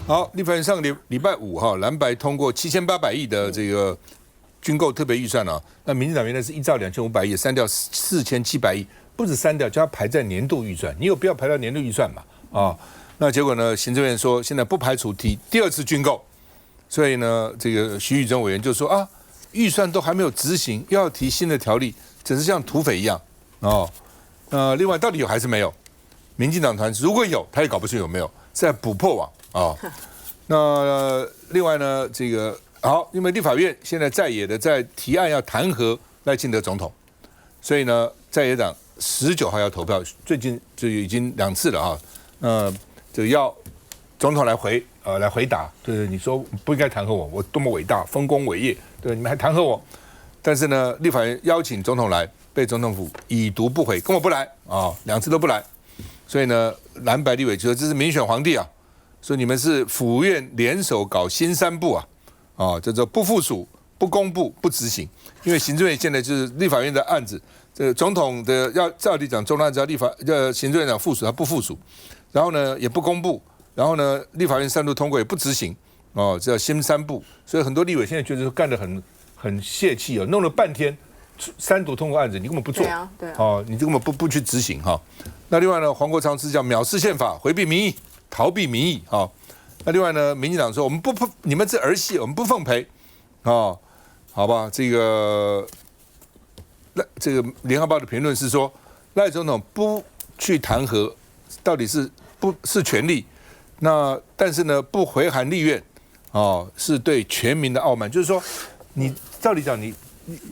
好，立法院上个礼拜五哈，蓝白通过7800亿的这个军购特别预算啊。那民进党原来是1兆2500亿，删掉4700亿，不止删掉，就要排在年度预算。你有必要排到年度预算嘛？啊，那结果呢？行政院说现在不排除提第二次军购，所以呢，这个徐宇珍委员就说啊，预算都还没有执行，又要提新的条例，真是像土匪一样哦。另外到底有还是没有？民进党团如果有，他也搞不清有没有，在补破网啊。那另外呢，这个好，因为立法院现在在野的在提案要弹劾赖清德总统，所以呢，在野党19号要投票，最近就已经2次了啊。这个要总统来回答，对，你说不应该弹劾我，我多么伟大，丰功伟业，对，你们还弹劾我？但是呢，立法院邀请总统来，被总统府已读不回，根本不来啊，2次都不来。所以呢，蓝白立委就说这是民选皇帝啊，说你们是府院联手搞新3部啊，叫做不附属、不公布、不执行。因为行政院现在就是立法院的案子，这个总统的要照理讲，中央案子要行政院长附属，他不附属，然后呢也不公布，然后呢立法院3度通过也不执行，哦，这叫新3部。所以很多立委现在觉得说干得很泄气哦，弄了半天3读通过案子，你根本不做，对啊，哦，你根本不去执行哈。那另外呢，黄国昌是叫藐视宪法、回避民意、逃避民意啊。那另外呢，民进党说我们不你们这儿戏，我们不奉陪啊，好吧？这个联合报的评论是说，赖总统不去弹劾，到底是不是权利？那但是呢，不回函立院，哦，是对全民的傲慢，就是说，你照理讲你。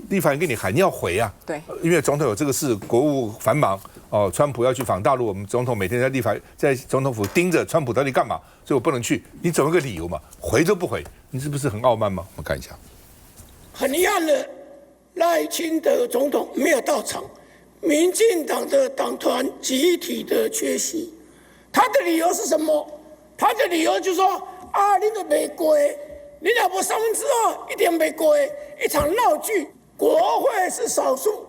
立法院给你喊，你要回啊！对，因为总统有这个事，国务繁忙哦，川普要去访大陆，我们总统每天在总统府盯着川普到底干嘛，所以我不能去。你总有个理由嘛，回都不回，你是不是很傲慢吗？我们看一下，很遗憾的，赖清德总统没有到场，民进党的党团集体的缺席。他的理由是什么？他的理由就是说啊，你都没过。你要不2/3一点没过，一场闹剧。国会是少数，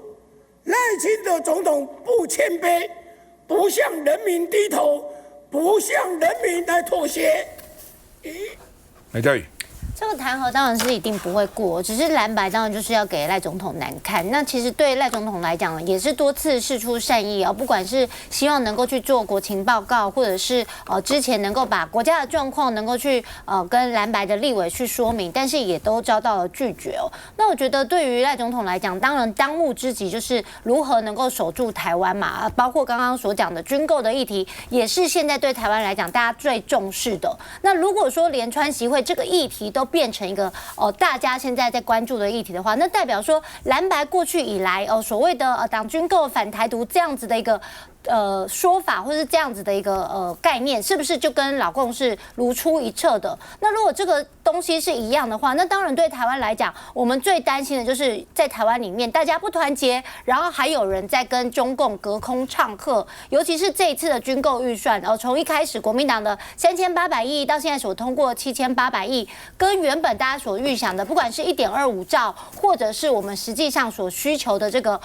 赖清德总统不谦卑，不向人民低头，不向人民来妥协。来嘉宇。这个弹劾当然是一定不会过，只是蓝白当然就是要给赖总统难看。那其实对赖总统来讲，也是多次释出善意啊，不管是希望能够去做国情报告，或者是之前能够把国家的状况能够去跟蓝白的立委去说明，但是也都遭到了拒绝哦。那我觉得对于赖总统来讲，当然当务之急就是如何能够守住台湾嘛，包括刚刚所讲的军购的议题，也是现在对台湾来讲大家最重视的。那如果说连川习会这个议题都变成一个大家现在在关注的议题的话，那代表说蓝白过去以来所谓的党军购反台独这样子的一个说法，或是这样子的一个概念，是不是就跟老共是如出一辙的？那如果这个东西是一样的话，那当然对台湾来讲，我们最担心的就是在台湾里面大家不团结，然后还有人在跟中共隔空唱和，尤其是这一次的军购预算，从一开始国民党的3800亿到现在所通过7800亿，跟原本大家所预想的，不管是1.25兆，或者是我们实际上所需求的这个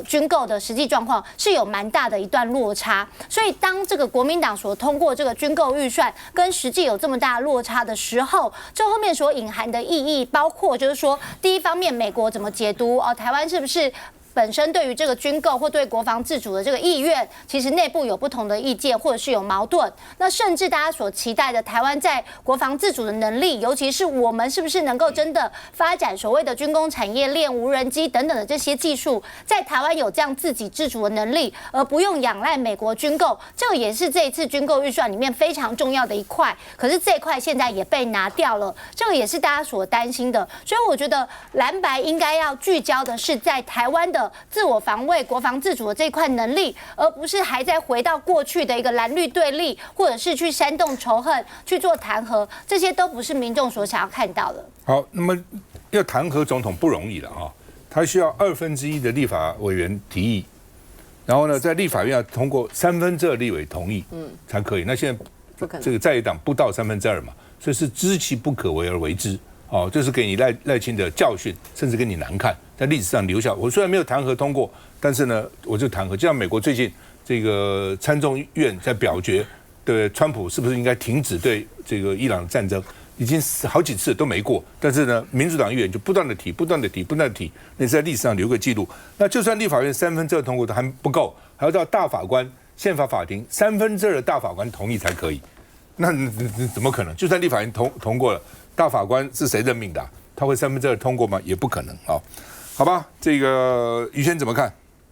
军购的实际状况，是有蛮大的一段落差。所以当这个国民党所通过这个军购预算跟实际有这么大的落差的时候，这后面所隐含的意义，包括就是说，第一方面美国怎么解读台湾是不是本身对于这个军购或对国防自主的这个意愿，其实内部有不同的意见，或者是有矛盾。那甚至大家所期待的台湾在国防自主的能力，尤其是我们是不是能够真的发展所谓的军工产业链、无人机等等的这些技术，在台湾有这样自给自足的能力，而不用仰赖美国军购，这个也是这一次军购预算里面非常重要的一块。可是这一块现在也被拿掉了，这个也是大家所担心的。所以我觉得蓝白应该要聚焦的是在台湾的自我防卫、国防自主的这一块能力，而不是还在回到过去的一个蓝绿对立，或者是去煽动仇恨、去做弹劾，这些都不是民众所想要看到的。好，那么要弹劾总统不容易了啊，他需要1/2的立法委员提议，然后呢，在立法院要通过2/3立委同意，才可以。那现在这个在野党不到2/3嘛，所以是知其不可为而为之。哦，这是给你赖清德教训，甚至给你难看，在历史上留下。我虽然没有弹劾通过，但是呢，我就弹劾。就像美国最近这个参众院在表决对川普是不是应该停止对这个伊朗的战争？已经好几次都没过，但是呢，民主党议员就不断的提，那是在历史上留个记录。那就算立法院2/3通过都还不够，还要到大法官宪法法庭2/3的大法官同意才可以。那怎么可能？就算立法院通过了，大法官是谁任命的他会2/3通过吗？也不可能啊。好吧，这个于轩怎么看？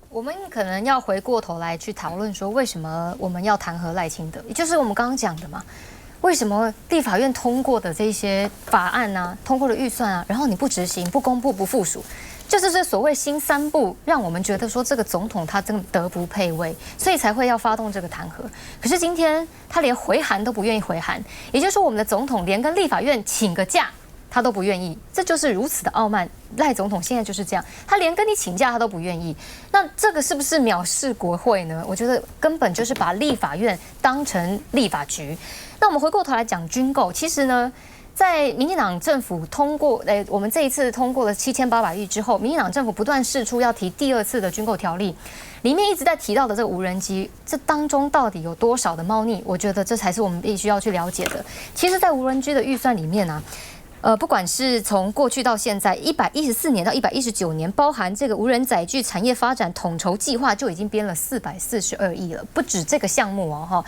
我们可能要回过头来去讨论说，为什么我们要弹劾赖清德，也就是我们刚刚讲的嘛。为什么立法院通过的这些法案啊，通过的预算啊，然后你不执行、不公布、不附属，就是这所谓新3部，让我们觉得说这个总统他真的德不配位，所以才会要发动这个弹劾。可是今天他连回函都不愿意回函，也就是说我们的总统连跟立法院请个假他都不愿意，这就是如此的傲慢。赖总统现在就是这样，他连跟你请假他都不愿意。那这个是不是藐视国会呢？我觉得根本就是把立法院当成立法局。那我们回过头来讲军购，其实呢，在民进党政府通过，我们这一次通过了7800亿之后，民进党政府不断释出要提第2次的军购条例，里面一直在提到的这个无人机，这当中到底有多少的猫腻？我觉得这才是我们必须要去了解的。其实，在无人机的预算里面啊。不管是从过去到现在，114年到119年，包含这个无人载具产业发展统筹计划就已经编了442亿了，不止这个项目哦哈。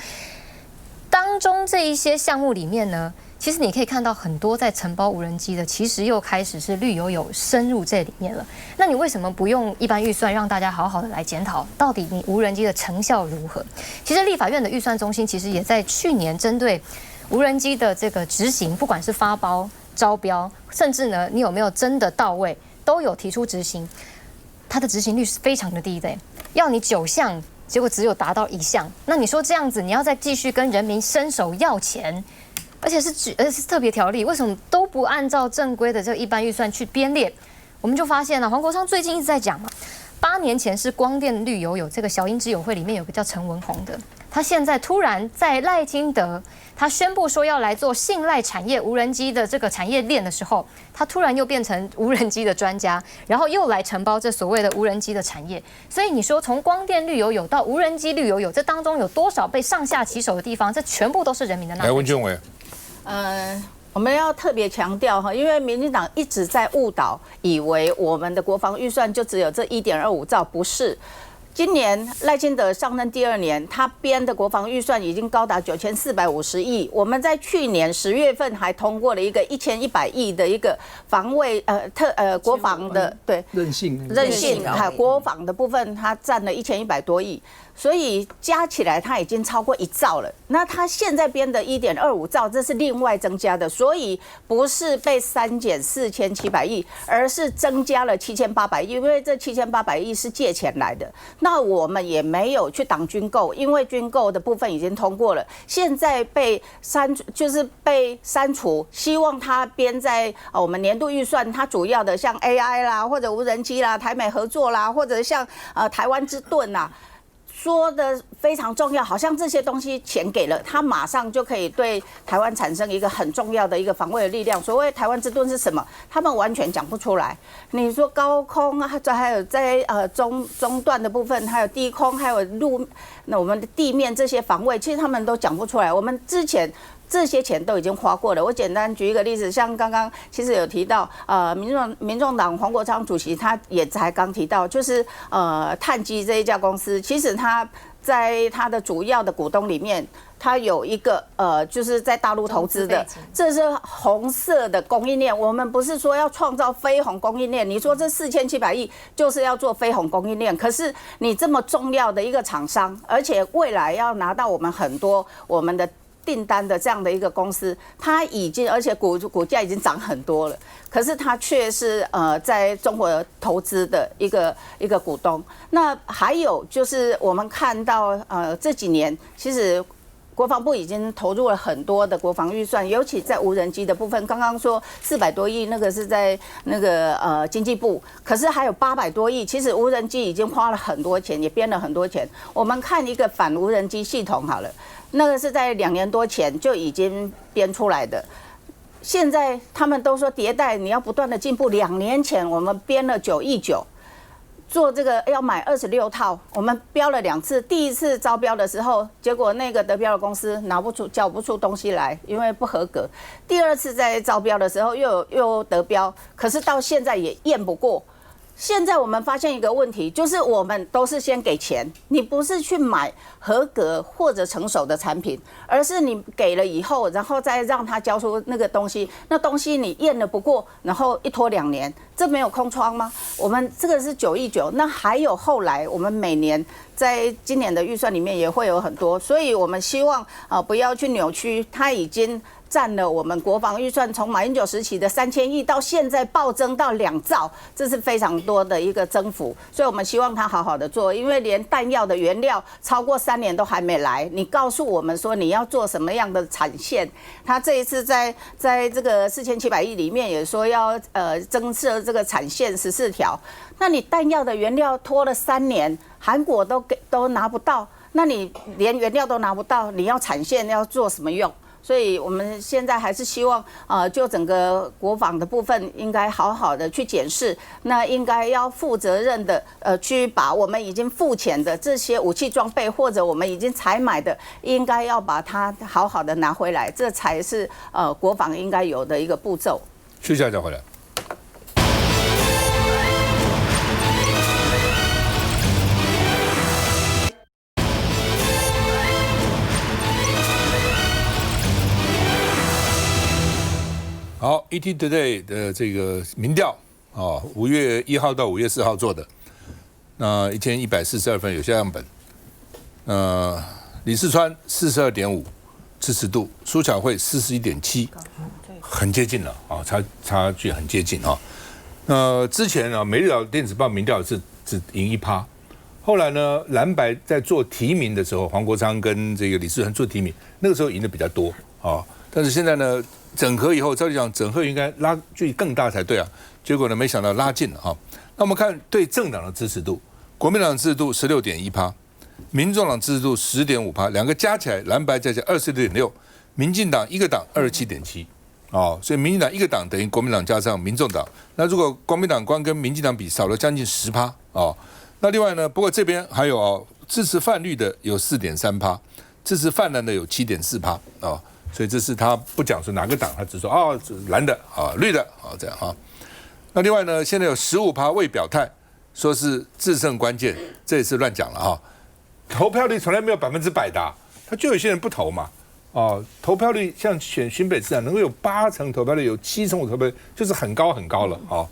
当中这一些项目里面呢，其实你可以看到很多在承包无人机的，其实又开始是绿油油深入这里面了。那你为什么不用一般预算让大家好好的来检讨，到底你无人机的成效如何？其实立法院的预算中心其实也在去年针对无人机的这个执行，不管是发包、招标，甚至呢，你有没有真的到位，都有提出执行，它的执行率是非常的低的，要你9项，结果只有达到1项。那你说这样子，你要再继续跟人民伸手要钱，而且是特别条例，为什么都不按照正规的这个一般预算去编列？我们就发现了，黄国昌最近一直在讲嘛，8年前是光电绿油油这个小英之友会里面有个叫陈文宏的，他现在突然在赖清德他宣布说要来做信赖产业无人机的这个产业链的时候，他突然又变成无人机的专家，然后又来承包这所谓的无人机的产业。所以你说从光电绿油油到无人机绿油油，这当中有多少被上下其手的地方？这全部都是人民的纳税钱。来，文俊伟，我们要特别强调哈，因为民进党一直在误导，以为我们的国防预算就只有这1.25兆，不是。今年赖清德上任第2年，他编的国防预算已经高达9450亿。我们在去年10月份还通过了一个1100亿的一个防卫国防的韧性国防的部分，它占了1100多亿。所以加起来它已经超过1兆了。那它现在编的1.25兆，这是另外增加的，所以不是被删减4700亿，而是增加了7800亿，因为这7800亿是借钱来的。那我们也没有去挡军购，因为军购的部分已经通过了，现在被删除，希望它编在我们年度预算，它主要的像 AI 啦，或者无人机啦、台美合作啦，或者像台湾之盾啦。说的非常重要，好像这些东西钱给了，它马上就可以对台湾产生一个很重要的一个防卫的力量。所谓台湾之盾是什么？他们完全讲不出来。你说高空啊，还有在中段的部分，还有低空，还有那我们的地面这些防卫，其实他们都讲不出来。我们之前这些钱都已经花过了。我简单举一个例子，像刚刚其实有提到，民众党黄国昌主席他也才刚提到，就是碳基这一家公司，其实他在他的主要的股东里面，他有一个就是在大陆投资的，这是红色的供应链。我们不是说要创造非红供应链，你说这4700亿就是要做非红供应链，可是你这么重要的一个厂商，而且未来要拿到我们很多我们的订单的这样的一个公司，它已经而且股价已经涨很多了，可是它却是在中国投资的一个股东。那还有就是我们看到这几年其实国防部已经投入了很多的国防预算，尤其在无人机的部分，刚刚说400多亿，那个是在那个经济部，可是还有800多亿，其实无人机已经花了很多钱，也编了很多钱。我们看一个反无人机系统好了。那个是在2年多前就已经编出来的，现在他们都说迭代，你要不断的进步。2年前我们编了9亿9，做这个要买26套，我们标了2次。第一次招标的时候，结果那个得标的公司交不出东西来，因为不合格。第2次在招标的时候又得标，可是到现在也验不过。现在我们发现一个问题，就是我们都是先给钱，你不是去买合格或者成熟的产品，而是你给了以后，然后再让他交出那个东西，那东西你验了不过，然后一拖2年，这没有空窗吗？我们这个是9亿9，那还有后来我们每年在今年的预算里面也会有很多，所以我们希望不要去扭曲，它已经占了我们国防预算从马英九时期的3000亿到现在暴增到2兆，这是非常多的一个增幅，所以我们希望他好好的做，因为连弹药的原料超过3年都还没来，你告诉我们说你要做什么样的产线？他这一次在这个4700亿里面也说要增设这个产线14条，那你弹药的原料拖了3年，韩国都拿不到，那你连原料都拿不到，你要产线要做什么用？所以我们现在还是希望，就整个国防的部分，应该好好的去检视，那应该要负责任的，去把我们已经付钱的这些武器装备，或者我们已经采买的，应该要把它好好的拿回来，这才是国防应该有的一个步骤。休息一下再回来。好 ，ET Today 的这个民调啊，5月1号到5月4号做的，那1142份有些样本，李四川42.5支持度，苏巧慧41.7，很接近了啊，差距很接近啊。之前啊，每日电子报民调是只赢1%，后来呢，蓝白在做提名的时候，黄国昌跟这个李四川做提名，那个时候赢的比较多啊，但是现在呢？整合以后，照理讲，整合应该拉距更大才对啊。结果呢，没想到拉近了哈。那我们看对政党的支持度，国民党支持度16.1%，民众党支持度10.5%，两个加起来，蓝白加起来26.6%，民进党一个党27.7%。哦，所以民进党一个党等于国民党加上民众党。那如果国民党光跟民进党比，少了将近10%哦。那另外呢，不过这边还有哦，支持泛绿的有4.3%，支持泛蓝的有7.4%哦。所以这是他不讲是哪个党，他只说哦蓝的啊绿的啊这样哈。那另外呢，现在有15%未表态，说是制胜关键，这也是乱讲了哈。投票率从来没有100%的，他就有些人不投嘛。哦，投票率像选新北市长能够有80%投票率，有75%投票率，就是很高很高了哦。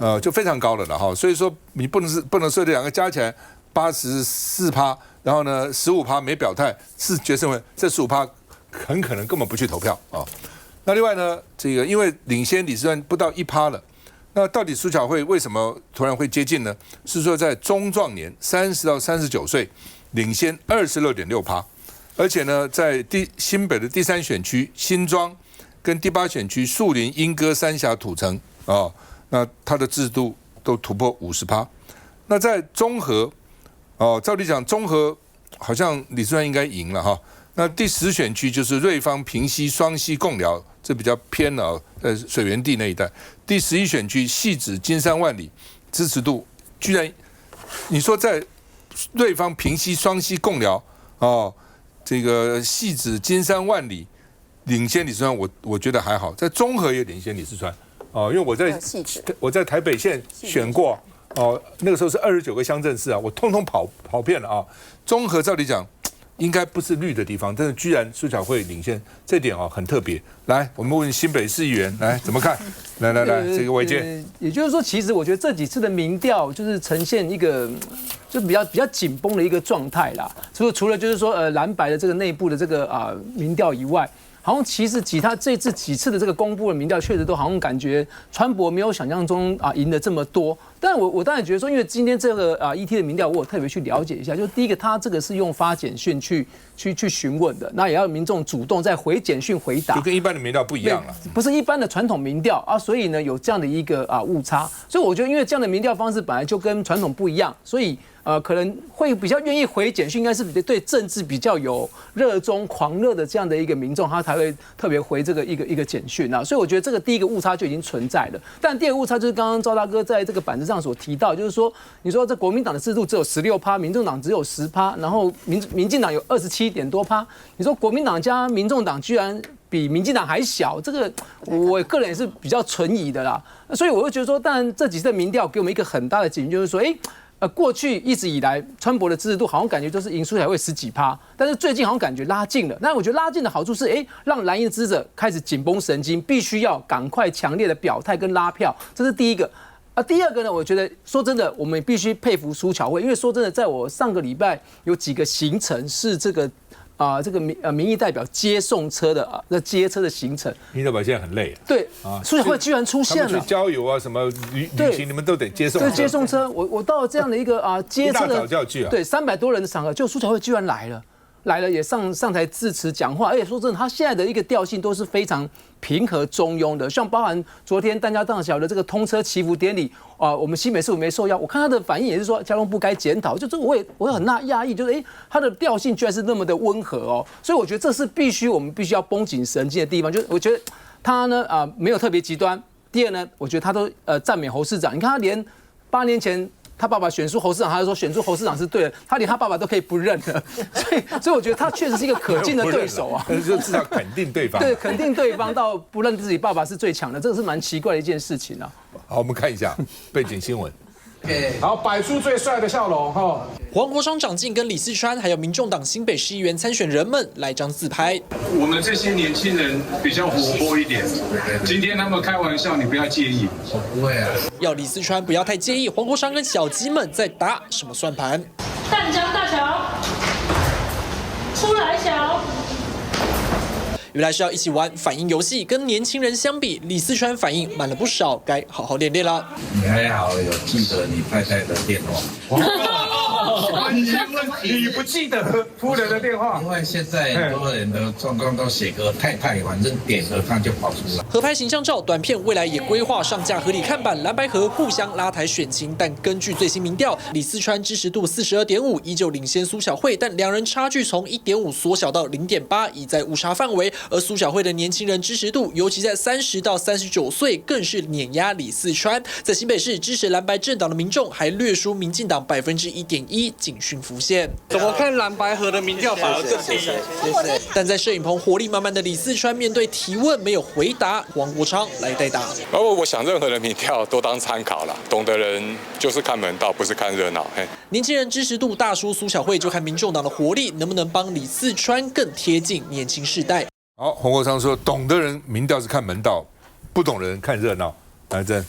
70%就非常高了哈。所以说你不能说这两个加起来84%，然后呢15%没表态是决胜会，这15%。很可能根本不去投票啊。那另外呢，这个因为领先李四川不到1%了，那到底苏巧慧为什么突然会接近呢？是说在中壮年30到39岁领先26.6%，而且呢，在新北的第3选区新庄跟第8选区树林、莺歌、三峡、土城啊，那它的支持度都突破50%。那在中和哦，照理讲中和好像李四川应该赢了哈。那第10选区就是瑞芳、平溪、双溪、贡寮，这比较偏了，在水源地那一带。第11选区汐止、金山、万里，支持度居然，你说在瑞芳、平溪、双溪、贡寮哦，这个汐止、金山、万里领先李四川，我觉得还好，在中和也领先李四川哦，因为我在台北县选过哦，那个时候是29个乡镇市啊，我通通跑遍了啊。中和照理讲。应该不是绿的地方，但是居然苏巧慧领先，这点哦很特别。来，我们问新北市议员，来怎么看？来，这个伟杰。也就是说，其实我觉得这几次的民调就是呈现一个就比较紧绷的一个状态啦。除了就是说蓝白的这个内部的这个民调以外。好像其实这次几次的这个公布的民调，确实都好像感觉川博没有想象中赢得这么多。但我当然觉得说，因为今天这个ET 的民调，我有特别去了解一下。就第一个，他这个是用发简讯去询问的，那也要民众主动再回简讯回答，就跟一般的民调不一样了。不是一般的传统民调啊，所以呢有这样的一个误差。所以我觉得，因为这样的民调方式本来就跟传统不一样，所以可能会比较愿意回简讯，应该是对政治比较有热衷、狂热的这样的一个民众，他才会特别回这个一个简讯啊。所以我觉得这个第一个误差就已经存在了。但第二个误差就是刚刚赵大哥在这个板子上所提到，就是说，你说这国民党的制度只有16%，民众党只有10%，然后民进党有27%多，你说国民党加民众党居然比民进党还小，这个我个人也是比较存疑的啦。所以我会觉得说，当然这几次的民调给我们一个很大的警讯，就是说，过去一直以来川博的支持度好像感觉都是赢苏巧慧10几%，但是最近好像感觉拉近了。那我觉得拉近的好处是，让蓝营的支持者开始紧绷神经，必须要赶快强烈的表态跟拉票，这是第一个。第二个呢，我觉得说真的，我们必须佩服苏巧慧，因为说真的，在我上个礼拜有几个行程是这个。这个民意代表接送车的接车的行程，民意代表现在很累。对苏巧慧居然出现了，去郊游啊，什么旅行，你们都得接送。对，接送车，我到了这样的一个接车的，一大早就要去啊。对，300多人的场合，就苏巧慧居然来了也上台致辞讲话，而且说真的，他现在的一个调性都是非常平和中庸的，像包含昨天大家大小的这个通车祈福典礼我们新北市府没受邀，我看他的反应也是说交通部该检讨，就这我很讶异，就是他的调性居然是那么的温和哦，所以我觉得这是我们必须要绷紧神经的地方，就是我觉得他呢没有特别极端。第二呢，我觉得他都赞美侯市长，你看他连8年前。他爸爸选出侯市长，他就说选出侯市长是对的，他连他爸爸都可以不认了，所以我觉得他确实是一个可敬的对手啊，就至少肯定对方，对，肯定对方到不认自己爸爸是最强的，这个是蛮奇怪的一件事情啊。好，我们看一下背景新闻。好，摆出最帅的笑容哈。黄国昌长进跟李四川还有民众党新北市议员参选人们来张自拍。我们这些年轻人比较活泼一点，今天他们开玩笑，你不要介意。不会啊。要李四川不要太介意，黄国昌跟小鸡们在打什么算盘？淡江大桥，出来小。原来是要一起玩反应游戏，跟年轻人相比，李四川反应慢了不少，该好好练练了。你还好有记得你太太的电话。你不记得夫人的电话？因为现在很多人的状况都写个太太，反正点了它就跑出来。合拍形象照短片未来也规划上架合理看板，蓝白合互相拉抬选情，但根据最新民调，李四川支持度42.5，依旧领先苏巧慧，但两人差距从1.5缩小到0.8，已在误差范围。而苏巧慧的年轻人支持度，尤其在30到39岁，更是碾压李四川。在新北市支持蓝白政党的民众，还略输民进党1.1%，警讯浮现。怎么看蓝白合的民调反而更低？但在摄影棚活力满满的李四川，面对提问没有回答，黄国昌来代打。我想任何的民调都当参考了，懂的人就是看门道，不是看热闹。年轻人支持度大输苏巧慧，就看民众党的活力能不能帮李四川更贴近年轻世代。好，黄国昌说，懂的人民调是看门道，不懂的人看热闹。来，真。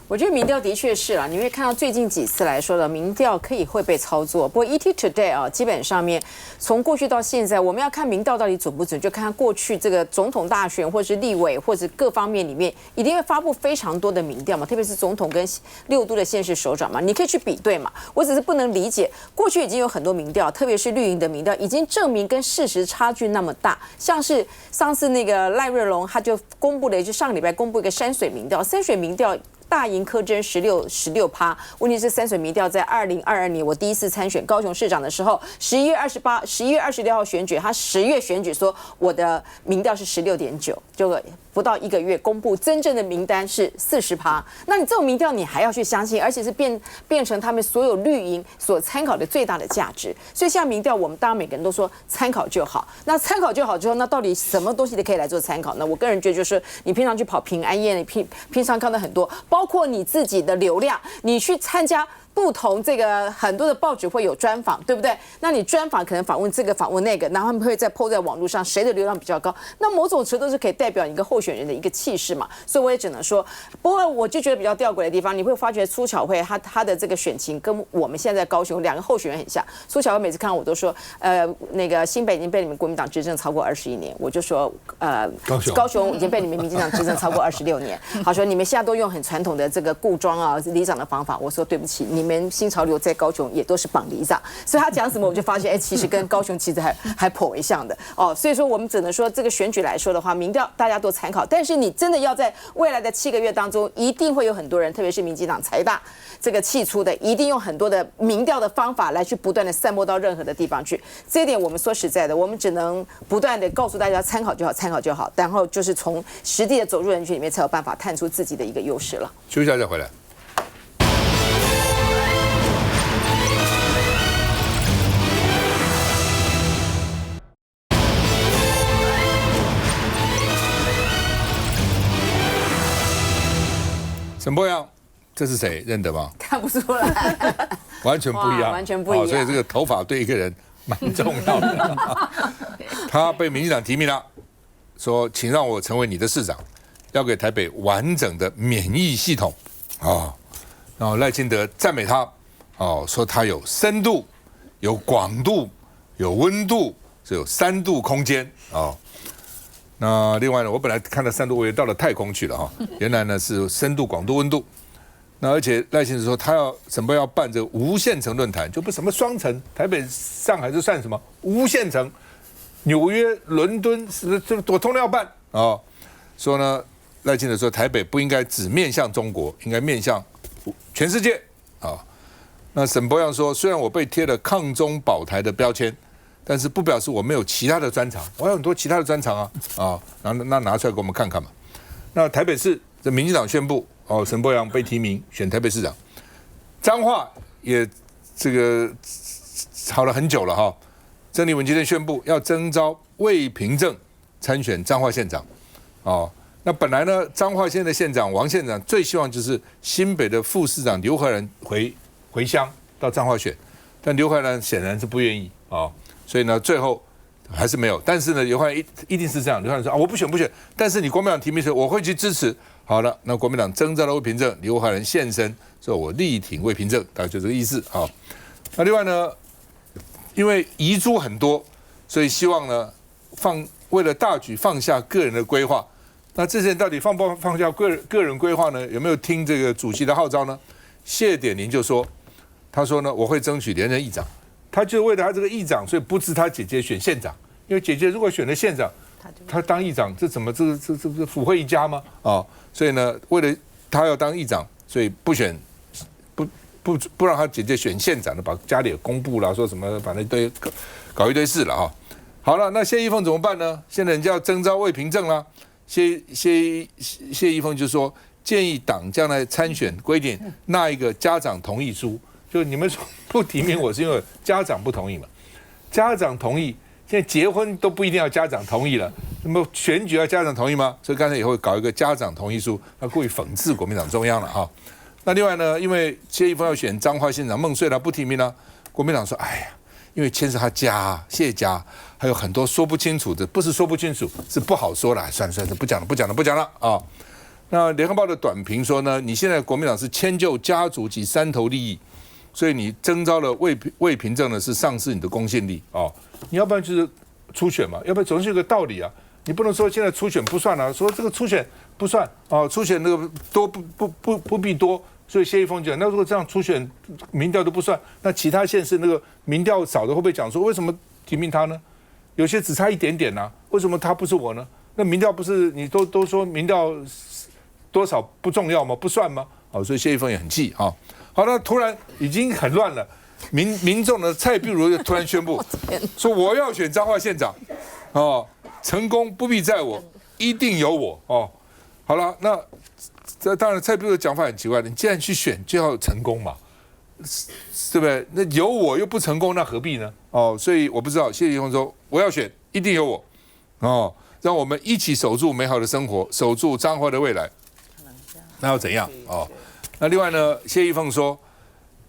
我觉得民调的确是啦，你会看到最近几次来说的民调会被操作。不过 ET Today 基本上面从过去到现在，我们要看民调到底准不准，就看过去这个总统大选或是立委或者各方面里面，一定会发布非常多的民调嘛，特别是总统跟6都的县市首长嘛，你可以去比对嘛。我只是不能理解，过去已经有很多民调，特别是绿营的民调，已经证明跟事实差距那么大，像是上次那个赖瑞隆他就公布了，就上个礼拜公布一个山水民调，山水民调。大赢柯真16%，问题是山水民调在2022年我第一次参选高雄市长的时候，11月26号选举，他10月选举说我的民调是16.9，就不到1个月公布真正的名单是40%。那你这种民调你还要去相信，而且是变成他们所有绿营所参考的最大的价值。所以现在民调我们当然每个人都说参考就好，那参考就好之后，那到底什么东西都可以来做参考呢？我个人觉得就是你平常去跑平安夜，你平常看到很多。包括你自己的流量，你去参加不同这个很多的报纸会有专访，对不对？那你专访可能访问这个访问那个，然后他们会再 po 在网络上，谁的流量比较高？那某种程度是可以代表一个候选人的一个气势嘛。所以我也只能说，不过我就觉得比较吊诡的地方，你会发觉苏巧慧她的这个选情跟我们现在高雄2个候选人很像。苏巧慧每次看到我都说，那个新北已经被你们国民党执政超过21年，我就说，高雄已经被你们民进党执政超过26年。好，说你们现在都用很传统的这个固装啊里长的方法，我说对不起，你面新潮流在高雄也都是绑里长，所以他讲什么我就发现，其实跟高雄其实还颇为像的哦。所以说我们只能说这个选举来说的话，民调大家都参考，但是你真的要在未来的7个月当中，一定会有很多人，特别是民进党财大这个气出的，一定用很多的民调的方法来去不断的散播到任何的地方去。这一点我们说实在的，我们只能不断的告诉大家参考就好，参考就好，然后就是从实地的走入人群里面才有办法探出自己的一个优势了。休息一下再回来。沈波阳，这是谁？认得吗？看不出来，完全不一样，完全不一样。所以这个头发对一个人蛮重要的。他被民进党提名了，说请让我成为你的市长，要给台北完整的免疫系统啊。然后赖清德赞美他，说他有深度、有广度、有温度，只有3度空间啊。那另外呢，我本来看到3度，我也到了太空去了哈。原来呢是深度、广度、温度。那而且赖清德说，他沈波要办这个无限城论坛，就不什么双城，台北、上海这算什么无限城？纽约、伦敦这我通通要办啊。说呢，赖清德说台北不应该只面向中国，应该面向全世界啊。那沈波阳说，虽然我被贴了抗中保台的标签，但是不表示我没有其他的专长，我有很多其他的专长啊，那拿出来给我们看看嘛。那台北市这民进党宣布，沈波阳被提名选台北市长，彰化也这个吵了很久了哈。郑丽文今天宣布要征召魏平正参选彰化县长，那本来呢，彰化县的县长王县长最希望就是新北的副市长刘和然回乡到彰化选，但刘和然显然是不愿意所以呢，最后还是没有。但是呢，刘和然一定是这样，刘和然说我不选，但是你国民党提名时，我会去支持。好了，那国民党征召了魏平正，刘和然现身，说我力挺魏平正，大概就这个意思啊。那另外呢，因为遗珠很多，所以希望呢为了大局放下个人的规划。那这些人到底放不放下个人规划呢？有没有听这个主席的号召呢？谢点林就说，他说呢，我会争取连任议长。他就为了他这个议长，所以不支他姐姐选县长，因为姐姐如果选了县长，他当议长，这怎么这腐会一家吗？所以呢，为了他要当议长，所以不让他姐姐选县长的，把家里也公布了，说什么反正搞一堆事了好了，那谢依凤怎么办呢？现在人家要征召魏平正啦，谢依凤就说建议党将来参选规定那一个家长同意书。就你们说不提名我是因为家长不同意嘛？家长同意，现在结婚都不一定要家长同意了，那么选举要家长同意吗？所以刚才也会搞一个家长同意书，要故意讽刺国民党中央了那另外呢，因为谢依凤要选彰化县长，孟穗他不提名了，国民党说，哎呀，因为牵涉他家谢家，还有很多说不清楚的，不是说不清楚，是不好说了，算了，不讲了那联合报的短评说呢，你现在国民党是迁就家族及山头利益。所以你征召了魏平正呢，是丧失你的公信力你要不然就是初选嘛，要不然总是有个道理你不能说现在初选不算说这个初选不算初选那个多不必多，所以谢依凤讲，那如果这样初选民调都不算，那其他县市那个民调少的会不会讲说为什么提名他呢？有些只差一点点为什么他不是我呢？那民调不是你都说民调多少不重要吗？不算吗？所以谢依凤也很气好，那突然已经很乱了，民众的蔡壁如突然宣布说我要选彰化县长，成功不必在我，一定有我好了，那这当然蔡壁如的讲法很奇怪，你既然去选就要成功嘛，对不对？那有我又不成功，那何必呢？所以我不知道，谢依凤说我要选，一定有我让我们一起守住美好的生活，守住彰化的未来，那要怎样那另外呢，谢依凤说，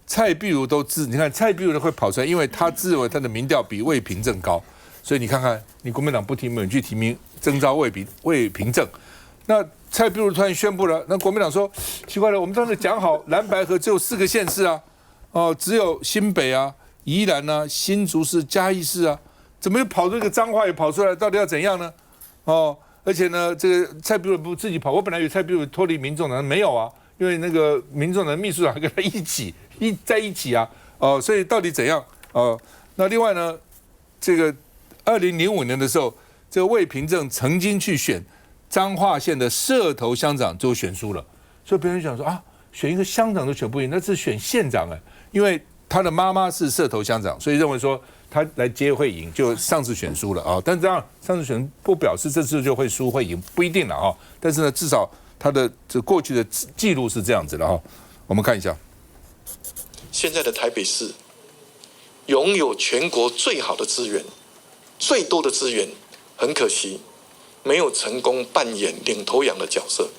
蔡壁如你看蔡壁如会跑出来，因为他自认为他的民调比魏平正高，所以你看看，你国民党不提名，你去提名征召魏平正，那蔡壁如突然宣布了，那国民党说奇怪了，我们当时讲好蓝白合只有4个县市只有新北宜兰新竹市、嘉义市怎么又跑出一个彰化也跑出来，到底要怎样呢？而且呢，这个蔡壁如不自己跑，我本来以为蔡壁如脱离民众党，没有因为那个民众的秘书长跟他一起在一起啊，所以到底怎样？那另外呢，这个2005年的时候，这个魏平正曾经去选彰化县的社头乡长，最后选输了，所以别人讲说啊，选一个乡长都选不赢，那是选县长哎，因为他的妈妈是社头乡长，所以认为说他来接会赢，就上次选输了啊。但这样上次选不表示这次就会输会赢，不一定了啊。但是呢，至少他的这过去的记录是这样子的哈。我们看一下，现在的台北市拥有全国最好的资源，最多的资源，很可惜没有成功扮演领头羊的角色，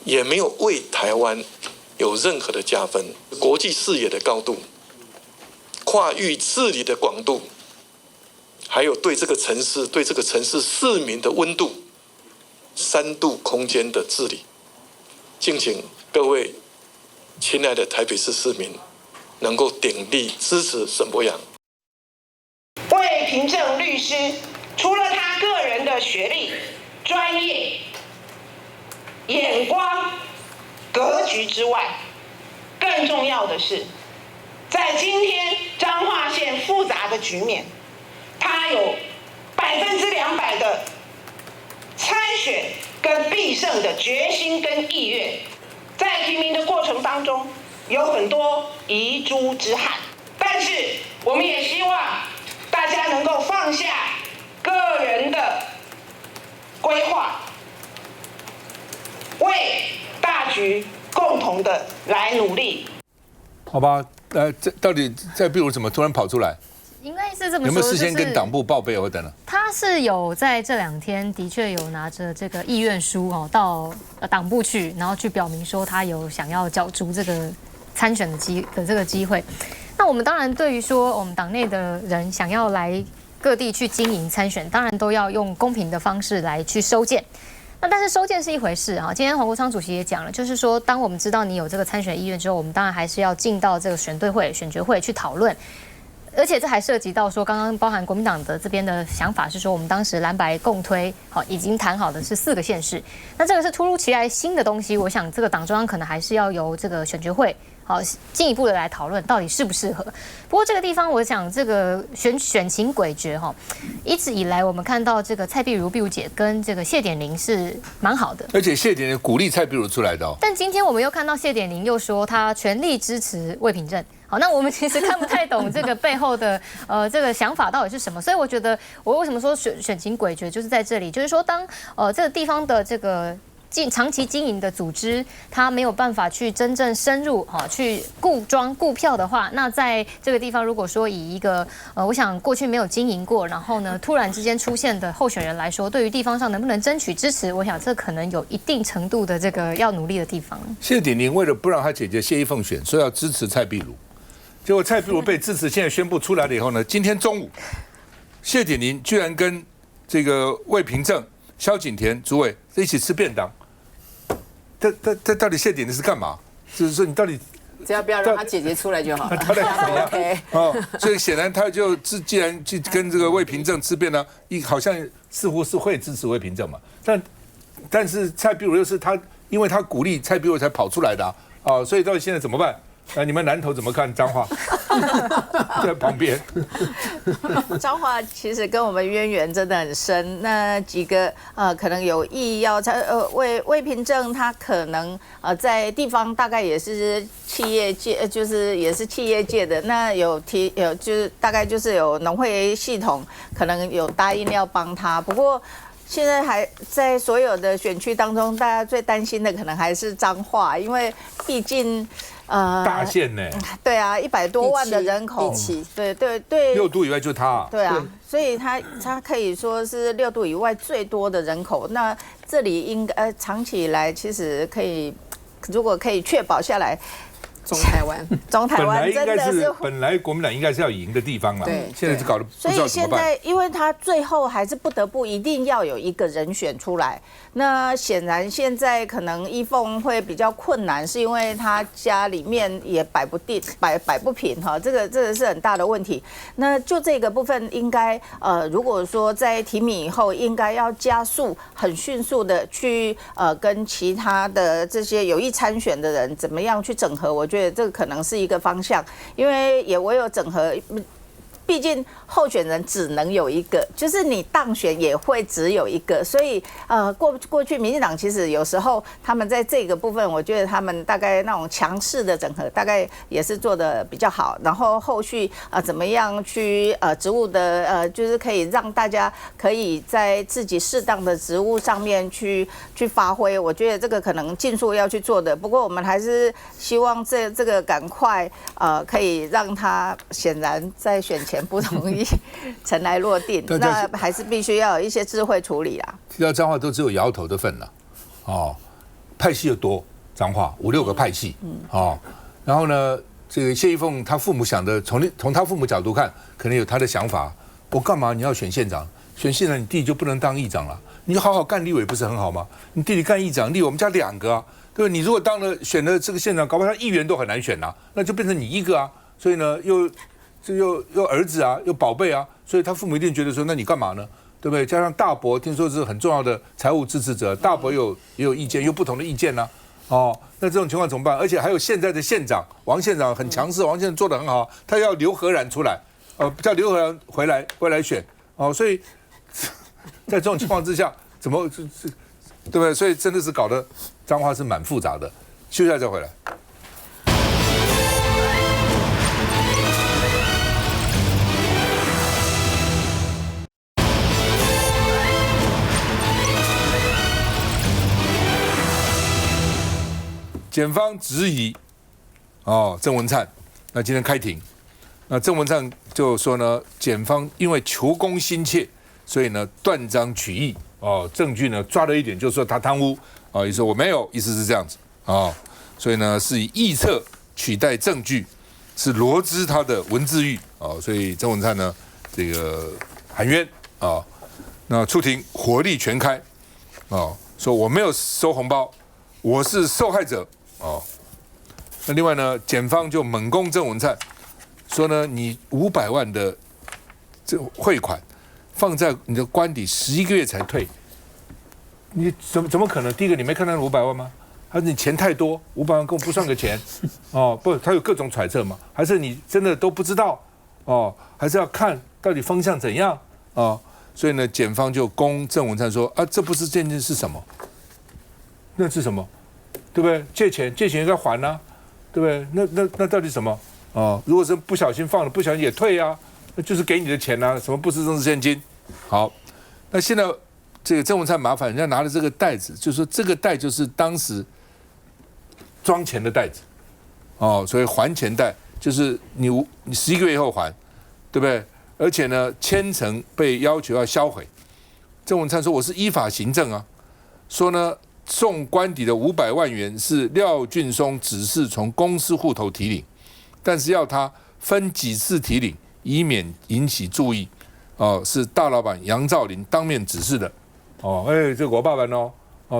也没有为台湾有任何的加分。国际视野的高度，跨域治理的广度，还有对这个城市市民的温度，3度空间的治理，敬请各位亲爱的台北市市民能够鼎力支持沈伯洋。魏平正律师除了他个人的学历、专业、眼光、格局之外，更重要的是，在今天彰化县复杂的局面，他有200%的参选跟必胜的决心跟意愿，在提名的过程当中有很多遗珠之憾，但是我们也希望大家能够放下个人的规划，为大局共同的来努力。好吧，这到底蔡壁如怎么突然跑出来？应该是这么说，有没有事先跟党部报备或等等？他是有在这2天的确有拿着这个意愿书到党部去，然后去表明说他有想要角逐这个参选的这个机会。那我们当然对于说我们党内的人想要来各地去经营参选，当然都要用公平的方式来去收件。那但是收件是一回事啊，今天黄国昌主席也讲了，就是说当我们知道你有这个参选意愿之后，我们当然还是要进到这个选对会、选举会去讨论。而且这还涉及到说，刚刚包含国民党的这边的想法是说，我们当时蓝白共推，已经谈好的是4个县市。那这个是突如其来新的东西，我想这个党中央可能还是要由这个选举会进一步的来讨论到底适不适合。不过这个地方，我想这个选情诡谲一直以来我们看到这个蔡壁如姐跟这个谢点玲是蛮好的，而且谢点玲鼓励蔡壁如出来的但今天我们又看到谢点玲又说他全力支持魏平正。好，那我们其实看不太懂这个背后的这个想法到底是什么，所以我觉得我为什么说选情诡谲，就是在这里，就是说当这个地方的这个长期经营的组织，它没有办法去真正深入去顾票的话，那在这个地方如果说以一个我想过去没有经营过，然后呢突然之间出现的候选人来说，对于地方上能不能争取支持，我想这可能有一定程度的这个要努力的地方。谢点玲为了不让他姐姐谢依凤选，所以要支持蔡壁如。结果蔡壁如被支持，现在宣布出来了以后呢，今天中午，谢点玲居然跟这个魏平正、萧景田主委一起吃便当。这到底谢点玲是干嘛？就是说你到底只要不要让他姐姐出来就好了。他在怎样？所以显然他就既然去跟这个魏平正吃便当，好像似乎是会支持魏平正嘛。但是蔡壁如又是他，因为他鼓励蔡壁如才跑出来的啊，所以到底现在怎么办？你们南投怎么看彰化？在旁边，彰化其实跟我们渊源真的很深。那几个可能有意要魏平正他可能在地方大概也是企业界，就是也是企业界的。那有就是大概就是有农会系统可能有答应要帮他，不过。现在还在所有的选区当中，大家最担心的可能还是彰化，因为毕竟大县呢，对啊，100多万的人口，对，6都以外就他，对啊，所以他可以说是6都以外最多的人口。那这里应该长期以来其实可以，如果可以确保下来，中台湾，中台湾真的是本来国民党应该是要赢的地方啦，对，现在是搞得不知道所以怎么办。现在，因为他最后还是不得不一定要有一个人选出来。那显然现在可能一凤会比较困难，是因为他家里面也摆不平哈，这个是很大的问题。那就这个部分，应该如果说在提名以后，应该要加速、很迅速的去跟其他的这些有意参选的人怎么样去整合，我觉得这个可能是一个方向，因为也唯有整合。毕竟候选人只能有一个，就是你当选也会只有一个，所以过去民进党其实有时候他们在这个部分，我觉得他们大概那种强势的整合，大概也是做得比较好。然后后续怎么样去职务的就是可以让大家可以在自己适当的职务上面去发挥，我觉得这个可能尽速要去做的。不过我们还是希望这个赶快可以让他显然在选前不容易尘埃落定，那还是必须要有一些智慧处理啦。提到彰化都只有摇头的份了，派系又多，彰化5、6个派系，然后呢，这个谢依凤她父母想的，从她父母角度看，可能有她的想法。我干嘛你要选县长？选县长你弟就不能当议长了？你就好好干立委不是很好吗？你弟弟干议长，立委我们家2个啊，对吧？你如果选了这个县长，搞不好他议员都很难选啊，那就变成你一个啊。所以呢，又儿子啊，又宝贝啊，所以他父母一定觉得说，那你干嘛呢？对不对？加上大伯听说是很重要的财务支持者，大伯也有意见，有不同的意见呢、那这种情况怎么办？而且还有现在的县长王县长很强势，王县长做得很好，他要刘和然出来，叫刘和然回来选，所以在这种情况之下，怎么对不对？所以真的是搞得彰化是蛮复杂的。休息一下再回来。检方质疑郑文灿，那今天开庭，那郑文灿就说呢，检方因为求功心切，所以呢断章取义，证据呢抓了一点，就说他贪污，意思我没有，意思是这样子，所以呢是以臆测取代证据，是罗织他的文字狱，所以郑文灿呢这个含冤那出庭火力全开，说我没有收红包，我是受害者。那另外呢，检方就猛攻郑文灿，说呢，你500万的这汇款放在你的官邸11个月才退，你怎么可能？第一个，你没看到500万吗？还是你钱太多，500万根本不算个钱？不，他有各种揣测嘛？还是你真的都不知道？还是要看到底风向怎样？所以呢，检方就攻郑文灿说这不是这件是什么？那是什么？对不对？借钱应该还啊，对不对？那到底什么？如果是不小心放了，不小心也退啊，那就是给你的钱啊，什么不是政治现金？好，那现在这个郑文灿麻烦，人家拿了这个袋子，就说这个袋就是当时装钱的袋子，所以还钱袋就是你11个月以后还，对不对？而且呢，千层被要求要销毁。郑文灿说我是依法行政啊，说呢。送官邸的500万元是廖俊松指示从公司户头提领，但是要他分几次提领，以免引起注意。是大老板杨兆麟当面指示的。这我爸爸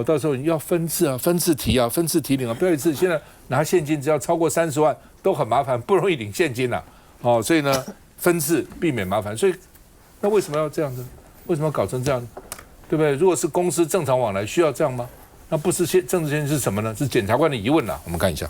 到时候你要分次啊，分次提啊，分次提领啊，不要一次。现在拿现金只要超过30万都很麻烦，不容易领现金了。所以呢，分次避免麻烦。所以那为什么要这样子？为什么要搞成这样？对不对？如果是公司正常往来，需要这样吗？那不是政治现金是什么呢？是检察官的疑问啦。我们看一下。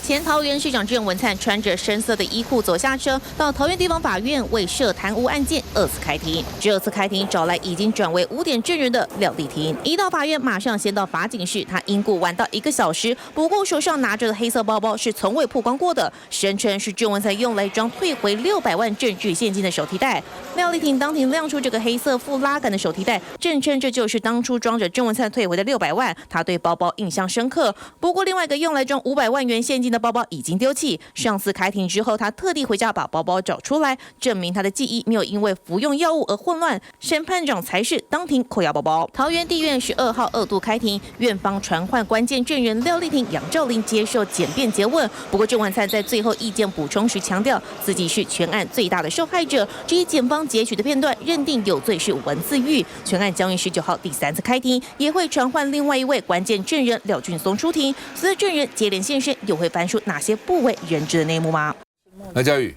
前桃园市长郑文灿穿着深色的衣裤走下车，到桃园地方法院为涉贪污案件2次开庭。这次开庭找来已经转为5点证人的廖立庭，一到法院马上先到法警室，他因故晚到1个小时。不过手上拿着的黑色包包是从未曝光过的，声称是郑文灿用来装退回600万证据现金的手提袋。廖立庭当庭亮出这个黑色附拉杆的手提袋，证称这就是当初装着郑文灿退回的600万，他对包包印象深刻。不过另外一个用来装500万元现金的包包已经丢弃。上次开庭之后，他特地回家把包包找出来，证明他的记忆没有因为服用药物而混乱。审判长才是当庭扣押包包。桃园地院12号2度开庭，院方传唤关键证人廖丽婷、杨兆麟接受简便诘问。不过郑文灿在最后意见补充时强调，自己是全案最大的受害者。至于检方截取的片段，认定有罪是文字狱。全案将于19号第3次开庭，也会传唤另外一位关键证人廖俊松出庭。随着证人接连现身，又会翻出哪些不为人知的内幕吗？那嘉宇。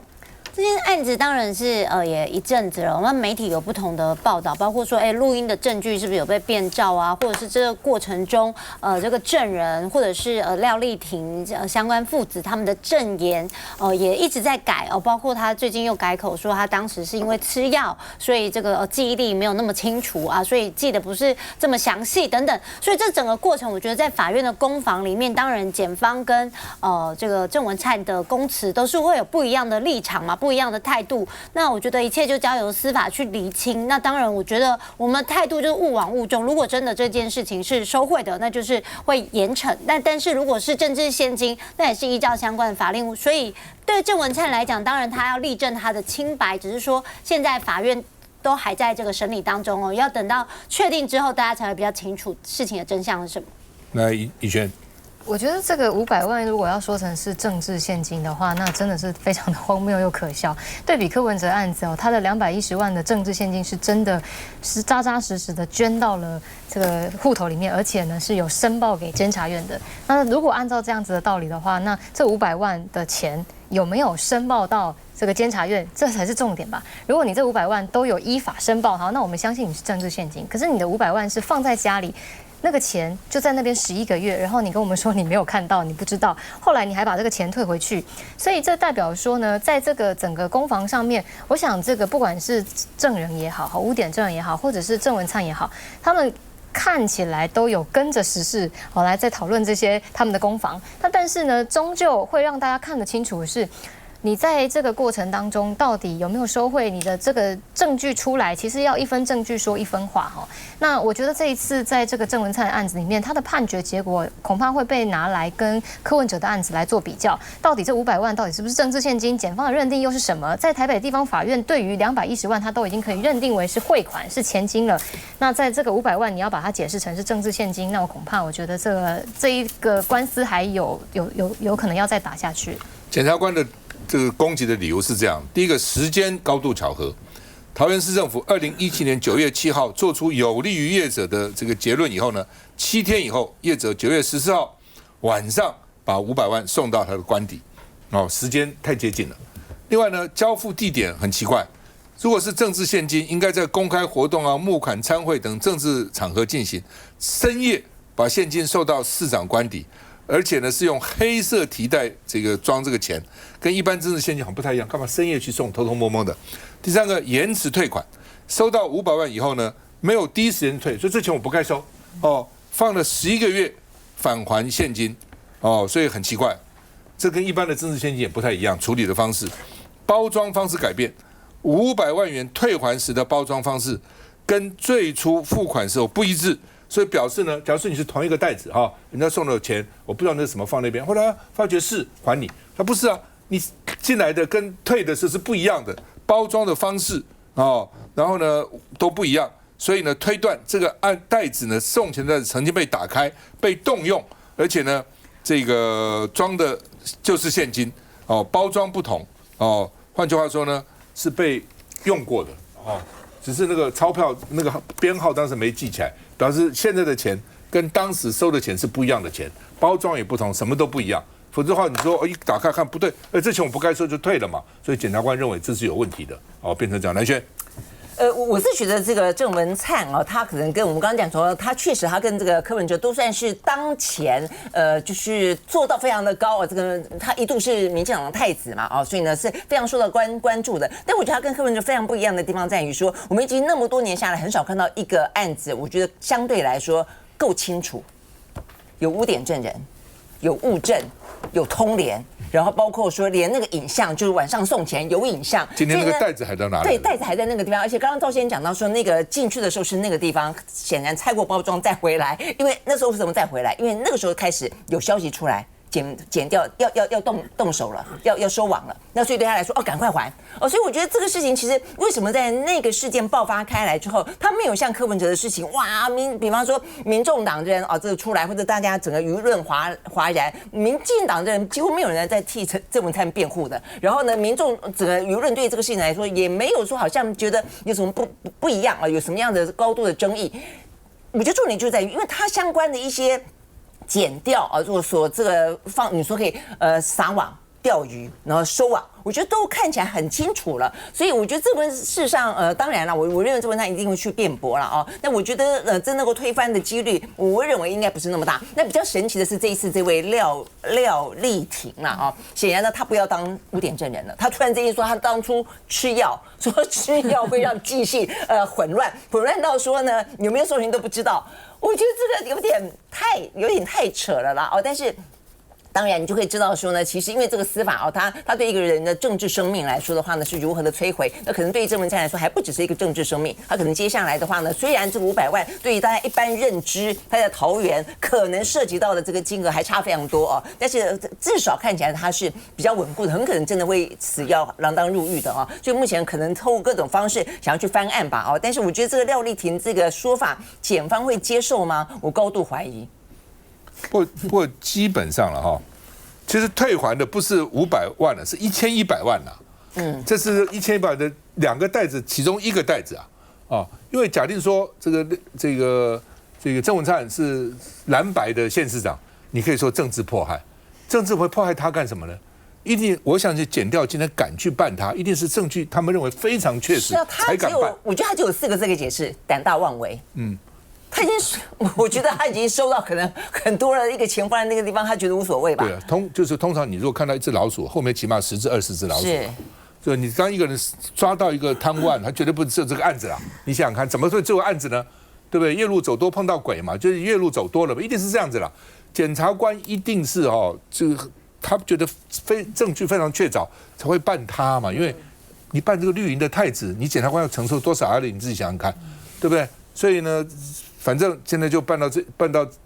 这件案子当然是也一阵子了，我们媒体有不同的报道，包括说录音的证据是不是有被变造啊，或者是这个过程中这个证人或者是廖丽婷相关父子他们的证言也一直在改包括他最近又改口说他当时是因为吃药，所以这个记忆力没有那么清楚啊，所以记得不是这么详细等等，所以这整个过程我觉得在法院的攻防里面，当然检方跟这个郑文灿的供词都是会有不一样的立场嘛。不一样的态度，那我觉得一切就交由司法去厘清。那当然，我觉得我们的态度就是勿枉勿重。如果真的这件事情是收贿的，那就是会严惩。但是如果是政治现金，那也是依照相关的法令。所以对郑文灿来讲，当然他要力证他的清白，只是说现在法院都还在这个审理当中要等到确定之后，大家才会比较清楚事情的真相是什么。那以轩。我觉得这个500万如果要说成是政治现金的话，那真的是非常的荒谬又可笑。对比柯文哲案子他的210万的政治现金是真的是扎扎实实的捐到了这个户头里面，而且呢是有申报给监察院的。那如果按照这样子的道理的话，那这500万的钱有没有申报到这个监察院，这才是重点吧？如果你这500万都有依法申报，好，那我们相信你是政治现金。可是你的500万是放在家里。那个钱就在那边11个月，然后你跟我们说你没有看到，你不知道，后来你还把这个钱退回去，所以这代表说呢，在这个整个攻防上面，我想这个不管是证人也好，污点证人也好，或者是郑文灿也好，他们看起来都有跟着时事来在讨论这些他们的攻防，但是呢，终究会让大家看得清楚的是。你在这个过程当中到底有没有收贿？你的这个证据出来，其实要一分证据说一分话哈。那我觉得这一次在这个郑文灿的案子里面，他的判决结果恐怕会被拿来跟柯文哲的案子来做比较。到底这500万到底是不是政治现金？检方的认定又是什么？在台北地方法院对于210万，他都已经可以认定为是汇款是钱金了。那在这个500万，你要把它解释成是政治现金，那我恐怕我觉得这一个官司还有可能要再打下去。检察官的。这个攻击的理由是这样：第一个，时间高度巧合。桃园市政府2017年9月7号做出有利于业者的这个结论以后呢，7天以后，业者9月14号晚上把500万送到他的官邸，时间太接近了。另外呢，交付地点很奇怪，如果是政治现金，应该在公开活动啊、募款参会等政治场合进行，深夜把现金送到市长官邸。而且呢，是用黑色提袋这个装这个钱，跟一般政治现金好像不太一样。干嘛深夜去送，偷偷摸摸的？第三个，延迟退款，收到500万以后呢，没有第一时间退，所以这钱我不该收放了11个月返还现金所以很奇怪，这跟一般的政治现金也不太一样，处理的方式、包装方式改变，500万元退还时的包装方式跟最初付款时候不一致。所以表示呢，假如说你是同一个袋子人家送了钱，我不知道那是什么放那边，后来发觉是还你，他不是啊，你进来的跟退的是不一样的，包装的方式然后呢都不一样，所以呢推断这个袋子呢送钱的曾经被打开被动用，而且呢这个装的就是现金包装不同换句话说呢是被用过的只是那个钞票那个编号当时没记起来，表示现在的钱跟当时收的钱是不一样的钱，包装也不同，什么都不一样。否则的话，你说一打开看不对，这钱我不该收就退了嘛。所以检察官认为这是有问题的变成这样。南轩。我是觉得这个郑文灿他可能跟我们刚刚讲说，他确实他跟这个柯文哲都算是当前就是做到非常的高这个他一度是民进党的太子嘛所以呢是非常受到关注的。但我觉得他跟柯文哲非常不一样的地方在于说，我们已经那么多年下来，很少看到一个案子，我觉得相对来说够清楚，有污点证人，有物证，有通联。然后包括说连那个影像，就是晚上送钱有影像。今天那个袋子还在哪里？对，袋子还在那个地方。而且刚刚赵先生讲到说，那个进去的时候是那个地方，显然拆过包装再回来。因为那时候为什么再回来？因为那个时候开始有消息出来，减掉，要动手了，要收网了。那所以对他来说，赶快还哦。所以我觉得这个事情其实为什么在那个事件爆发开来之后，他没有像柯文哲的事情，哇，比方说民众党的人这个出来，或者大家整个舆论哗然，民进党的人几乎没有人在替郑文灿辩护的。然后呢，民众整个舆论对这个事情来说，也没有说好像觉得有什么不一样啊，有什么样的高度的争议。我觉得重点就在于，因为它相关的一些减掉如果说这个你说可以撒网钓鱼，然后收网，我觉得都看起来很清楚了。所以我觉得这事实上当然了，我认为郑文灿一定会去辩驳了但我觉得真能够推翻的几率，我认为应该不是那么大。那比较神奇的是这一次这位廖丽婷啦显然呢他不要当污点证人了，他突然之间说他当初吃药，说吃药会让记性混乱到说呢有没有受刑都不知道。我觉得这个有点太扯了啦但是。当然，你就可以知道说呢，其实因为这个司法它对一个人的政治生命来说的话呢，是如何的摧毁。那可能对于郑文灿来说，还不只是一个政治生命，他可能接下来的话呢，虽然这个500万对于大家一般认知，他在桃园可能涉及到的这个金额还差非常多但是至少看起来他是比较稳固的，很可能真的会死要锒铛入狱的所以目前可能透过各种方式想要去翻案吧但是我觉得这个廖丽婷这个说法，检方会接受吗？我高度怀疑。不过基本上了其实退还的不是500万了，是1100万了。这是1100的2个袋子，其中1个袋子因为假定说这个郑文灿是蓝白的县市长，你可以说政治迫害，政治会迫害他干什么呢？一定，我想去检调今天敢去办他，一定是证据他们认为非常确实才敢办。我觉得他就有4个这个解释：胆大妄为。他已经，我觉得他已经收到可能很多的一个钱放在那个地方，他觉得无所谓吧。对就是通常你如果看到一只老鼠，后面起码10只20只老鼠。所以你当一个人抓到一个贪污案，他绝对不是这个案子啦。你想想看，怎么会这个案子呢？对不对？夜路走多碰到鬼嘛，就是夜路走多了，一定是这样子啦。检察官一定是这个他觉得证据非常确凿才会办他嘛，因为你办这个绿营的太子，你检察官要承受多少压力，你自己想想看，对不对？所以呢。反正现在就办到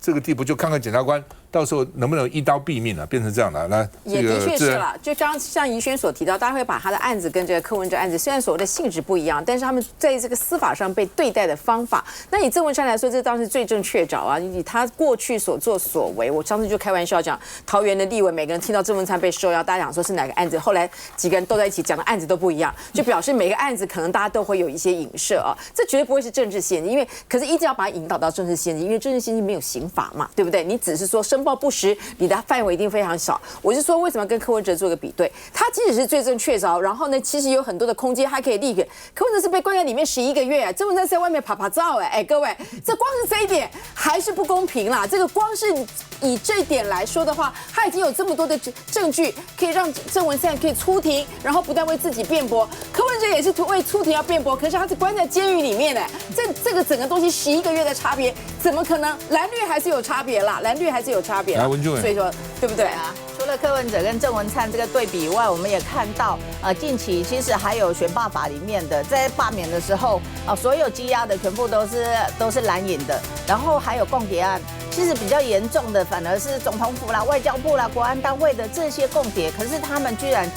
这个地步，就看看检察官到时候能不能一刀毙命了，变成这样了。那也的确是了，就像宜轩所提到，大家会把他的案子跟这个柯文哲案子，虽然所谓的性质不一样，但是他们在这个司法上被对待的方法，那以郑文灿来说，这当然是罪证确凿以他过去所作所为，我上次就开玩笑讲，桃园的立委每个人听到郑文灿被收押，大家讲说是哪个案子，后来几个人都在一起讲的案子都不一样，就表示每个案子可能大家都会有一些影射这绝对不会是政治陷阱，因为可是一直要把它引导到政治陷阱，因为政治陷阱没有刑罚嘛，对不对？你只是说申报不实，你的范围一定非常小。我是说，为什么跟柯文哲做个比对？他即使是罪证确凿，然后呢，其实有很多的空间还可以立。柯文哲是被关在里面11个月，郑文灿在外面拍照各位，这光是这一点还是不公平啦。这个光是以这一点来说的话，他已经有这么多的证据可以让郑文灿可以出庭，然后不但为自己辩驳，柯文哲也是为出庭要辩驳，可是他是关在监狱里面这个整个东西11个月的差别。怎么可能？蓝绿还是有差别啦，蓝绿还是有差别啦。所以说，对不对啊？除了柯文哲跟郑文灿这个对比以外，我们也看到，近期其实还有选罢法里面的，在罢免的时候，所有羁押的全部都是蓝营的，然后还有共谍案。其实比较严重的反而是总统府啦、外交部啦、国安单位的这些共谍，可是他们居然